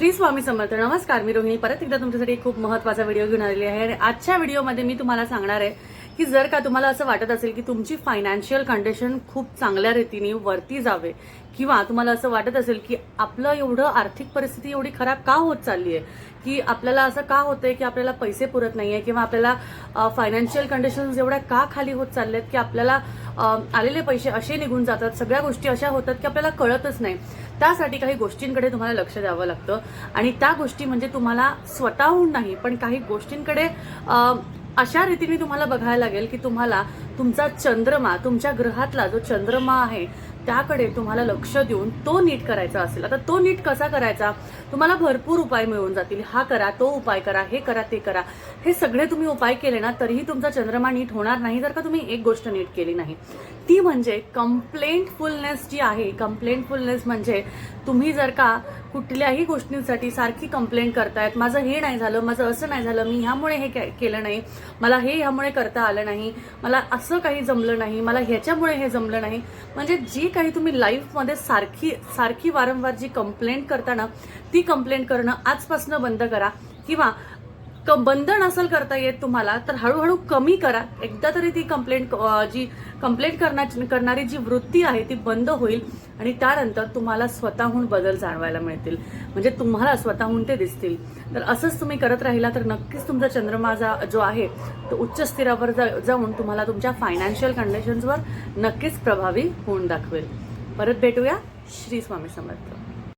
श्री स्वामी समर्थ. नमस्कार, मी रोहिणी परत एकदा तुमच्यासाठी खूप महत्त्वाचा व्हिडिओ घेऊन आलेली आहे. आणि आजच्या व्हिडिओमध्ये मी तुम्हाला सांगणार आहे की जर का तुम्हाला असं वाटत असेल की तुमची फायनान्शियल कंडिशन खूप चांगल्या रीतीने वरती जावे किंवा तुम्हाला असं वाटत असेल की आपलं एवढं आर्थिक परिस्थिती एवढी खराब का होत चालली आहे, की आपल्याला असं का होतंय की आपल्याला पैसे पुरत नाहीये किंवा आपल्याला फायनान्शियल कंडिशन्स एवढ्या का खाली होत चालल्यात की आपल्याला आलेले पैसे असे निघून जातात, सगळ्या गोष्टी अशा होतात की आपल्याला कळतच नाही. त्यासाठी काही गोष्टींकडे तुम्हाला लक्ष द्यावं लागतं आणि त्या गोष्टी म्हणजे तुम्हाला स्वतःहून नाही पण काही गोष्टींकडे अशा रीतीने तुम्हाला बघायला लागेल की तुम्हाला तुमचा चंद्रमा, तुमच्या ग्रहातला जो चंद्रमा आहे त्याकडे तुम्हाला लक्ष देऊन तो नीट करायचा असेल. आता तो नीट कसा करायचा, तुम्हाला भरपूर उपाय मिळून जातील. हा करा, तो उपाय करा, हे करा, ते करा. हे सगळे तुम्ही उपाय केले ना तरीही तुमचा चंद्रमा नीट होणार नाही जर का तुम्ही एक गोष्ट नीट केली नाही. ती म्हणजे कंप्लेंटफुलनेस जी आहे. कंप्लेंटफुलनेस म्हणजे तुम्ही जर का कुठल्याही गोष्टींसाठी सारखी कंप्लेंट करतायत, माझं हे नाही झालं, माझं असं नाही झालं, मी ह्यामुळे हे केलं नाही, मला हे ह्यामुळे करता आलं नाही, मला असं काही जमलं नाही, मला ह्याच्यामुळे हे जमलं नाही, म्हणजे जी काही तुम्ही लाईफमध्ये सारखी वारंवार जी कंप्लेंट करता ना ती कंप्लेंट करणं आजपासून बंद करा. किंवा बंद नसेल करता येत तुम्हाला तर हळूहळू कमी करा. एकदा तरी ती जी कंप्लेंट करणारी जी वृत्ती आहे ती बंद होईल आणि त्यानंतर तुम्हाला स्वतःहून बदल जाणवायला मिळतील, म्हणजे तुम्हाला स्वतःहून ते दिसतील. तर असंच तुम्ही करत राहिला तर नक्कीच तुमचा चंद्रमा जो आहे तो उच्च स्थिरावर जाऊन तुम्हाला तुमच्या फायनान्शियल कंडिशन्सवर नक्कीच प्रभावी होऊन दाखवेल. परत भेटूया. श्री स्वामी समर्थ.